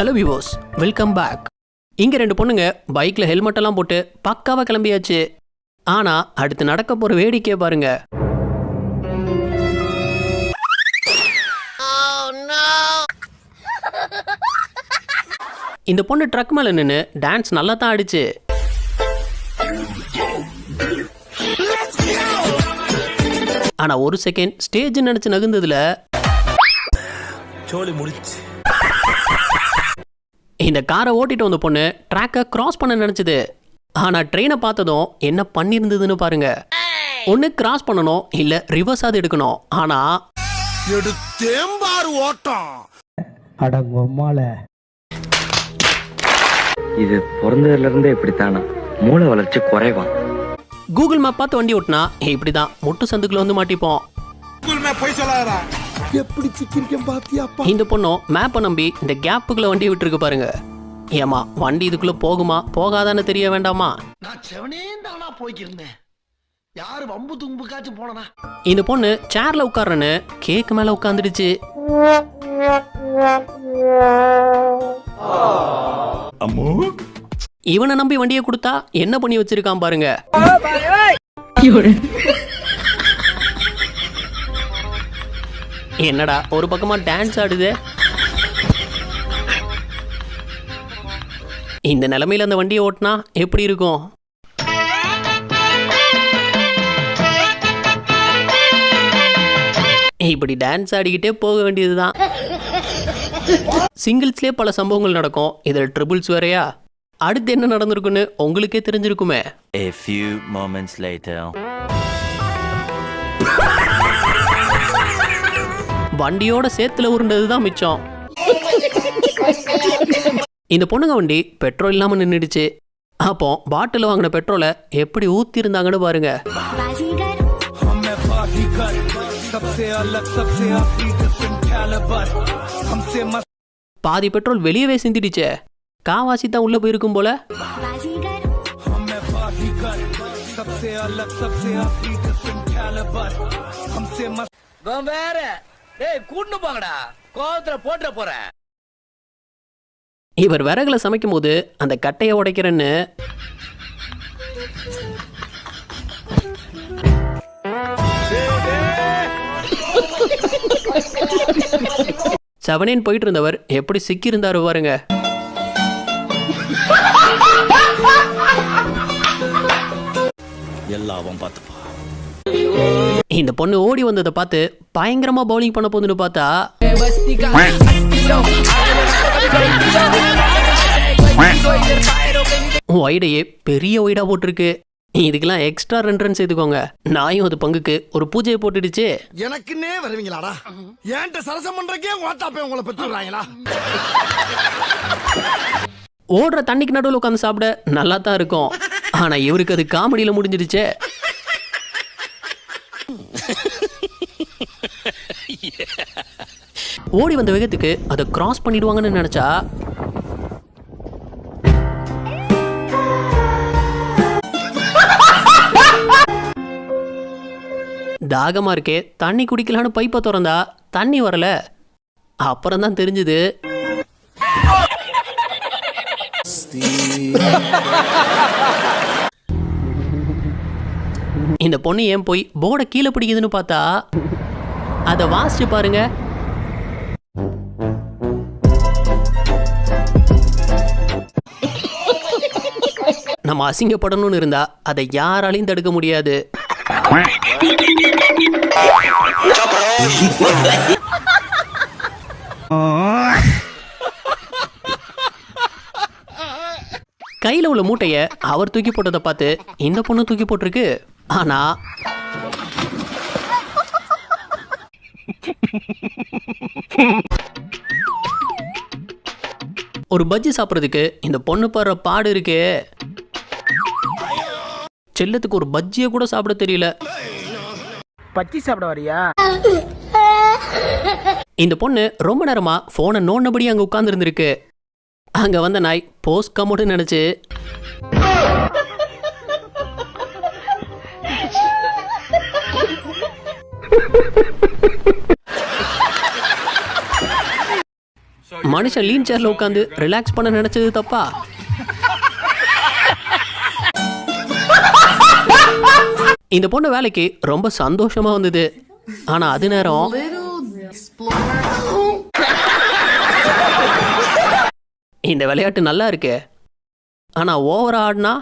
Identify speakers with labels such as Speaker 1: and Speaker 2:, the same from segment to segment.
Speaker 1: Hello viewers, welcome back. இங்கே ரெண்டு பொண்ணுங்க பைக்கில் ஹெல்மெட் எல்லாம் போட்டு பக்காவாக கிளம்பியாச்சு. ஆனால் அடுத்து நடக்க போகிற வேடிக்கையை பாருங்க. இந்த பொண்ணு ட்ரக் மேலே நின்று டான்ஸ் நல்லா தான் ஆடிச்சு. ஆனால் ஒரு செகண்ட் ஸ்டேஜ் நினச்சி நகுந்ததுல இந்த காரை ஓட்டிட்டு வந்த பொண்ணு ட்ராக்கை கிராஸ் பண்ண நினைச்சது. ஆனா ட்ரெயினை பார்த்ததும் என்ன பண்ணிருந்ததுன்னு பாருங்க. ஒன்னு கிராஸ் பண்ணணும், இல்ல ரிவர்ஸ் ஆது எடுக்கணும். ஆனா
Speaker 2: இது பிறந்ததுல இருந்தே இப்படித்தானா? மூளை வளர்ச்சி குறைவா?
Speaker 1: கூகுள் மேப் பார்த்து வண்டி ஓட்டினா இப்படிதான் முட்டு சந்துக்குள்ள வந்து மாட்டிப்போம். இந்த பொண்ணும் மேப்பை நம்பி இந்த கேப்புக்குள்ள வண்டியை விட்டுருக்கு பாருங்க. ஏமா வண்டி இதுக்குள்ள போகுமா போகாதான்னு தெரிய வேண்டாமா? இந்த பொண்ணு சேர்ல உட்கார்றன்னு கேக் மேல உட்கார்ந்துடுச்சு. இவனை நம்பி வண்டியை கொடுத்தா என்ன பண்ணி வச்சிருக்கான் பாருங்க. என்னடா ஒரு பக்கமா டான்ஸ் ஆடுது. இந்த நிலைமையில அந்த வண்டியை ஓட்டினா எப்படி இருக்கும்? இப்படி டான்ஸ் ஆடிக்கிட்டே போக வேண்டியதுதான். சிங்கிள்ஸ்லேயே பல சம்பவங்கள் நடக்கும், இதில் ட்ரிபிள்ஸ் வேறையா? அடுத்து என்ன நடந்திருக்குன்னு உங்களுக்கே தெரிஞ்சிருக்குமே.
Speaker 3: A few moments later.
Speaker 1: வண்டியோட சேத்துல உருண்டதுதான் மிச்சம். இந்த பொண்ணுங்க வண்டி பெட்ரோல் இல்லாம நின்றுடுச்சு. அப்போ பாட்டில் வாங்கின பெட்ரோலை எப்படி ஊத்தி இருந்தாங்கன்னு பாருங்க. பாதி பெட்ரோல் வெளியவே சிந்திடுச்சே. காவாசி தான் உள்ள போயிருக்கும் போல. இவர் விறகுல சமைக்கும் போது அந்த கட்டையை உடைக்கிறேன்னு செவனேன் போயிட்டு இருந்தவர் எப்படி சிக்கி இருந்தாரு பாருங்க.
Speaker 3: எல்லாவும் பார்த்துப்பா.
Speaker 1: இந்த பொண்ணு ஓடி வந்ததை பார்த்து பயங்கரமா பவுலிங் பண்ண போதுன்னு பார்த்தா ஒய்டையே பெரிய ஒய்டா போட்டிருக்கு. இதுக்கெல்லாம் எக்ஸ்ட்ரா 2 ரன் சேர்த்துக்கோங்க. நாயும் அது பங்குக்கு ஒரு பூஜையை போட்டுடுச்சு.
Speaker 4: எனக்குன்னே வருவீங்களாடா? ஏன்ட்ட சரசம் பண்றக்கே வாட்டாப்பே உங்களை பெற்றுறாங்களா?
Speaker 1: ஓடுற தண்ணிக்கு நடுவில் உட்காந்து சாப்பிட நல்லா தான் இருக்கும். ஆனா இவருக்கு அது காமெடியில முடிஞ்சிடுச்சே. ஓடி வந்த வேகத்துக்கு அதை கிராஸ் பண்ணிடுவாங்கன்னு நினைச்சா தாகமா இருக்கே தண்ணி குடிக்கலான்னு பைப்பை திறந்தா தண்ணி வரல. அப்புறம் தான் தெரிஞ்சது இந்த பொண்ணு ஏன் போய் போர்டை கீழே பிடிக்குதுன்னு பார்த்தா அதை வாசிச்சு பாருங்க. நம்ம அசிங்கப்படணும்னு இருந்தா அதை யாராலையும் தடுக்க முடியாது. கையில உள்ள மூட்டைய அவர் தூக்கி போட்டதை பார்த்து இந்த பொண்ணு தூக்கி போட்டிருக்கு. ஆனா ஒரு பஜ்ஜி சாப்பிட்றதுக்கு இந்த பொண்ணு படுற பாடு இருக்கு. செல்லத்துக்கு ஒரு பஜ்ஜியை கூட சாப்பிட தெரியல.
Speaker 5: பஜ்ஜி சாப்பிட வரியா?
Speaker 1: இந்த பொண்ணு ரொம்ப நேரமா போனை நோண்டபடி அங்க உட்கார்ந்து இருந்திருக்கு. அங்க வந்த நாய் போஸ்ட் கமோடு நினைச்சு மனுஷன் லீன் சேர்ல உட்காந்து ரிலாக்ஸ் பண்ண நினைச்சது தப்பா? இந்த பொண்ணு வேலைக்கு ரொம்ப சந்தோஷமா வந்தது. ஆனா அது நேரம் இந்த விளையாட்டு நல்லா இருக்கு, ஆனா ஓவரா ஆடினா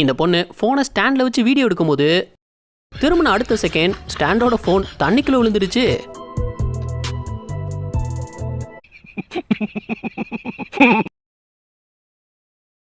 Speaker 1: இந்த பொண்ணு போனை ஸ்டாண்ட்ல வச்சு வீடியோ எடுக்கும்போது திரும்பின அடுத்த செகண்ட் ஸ்டாண்டோட போன் தண்ணிக்குள்ள விழுந்துருச்சு.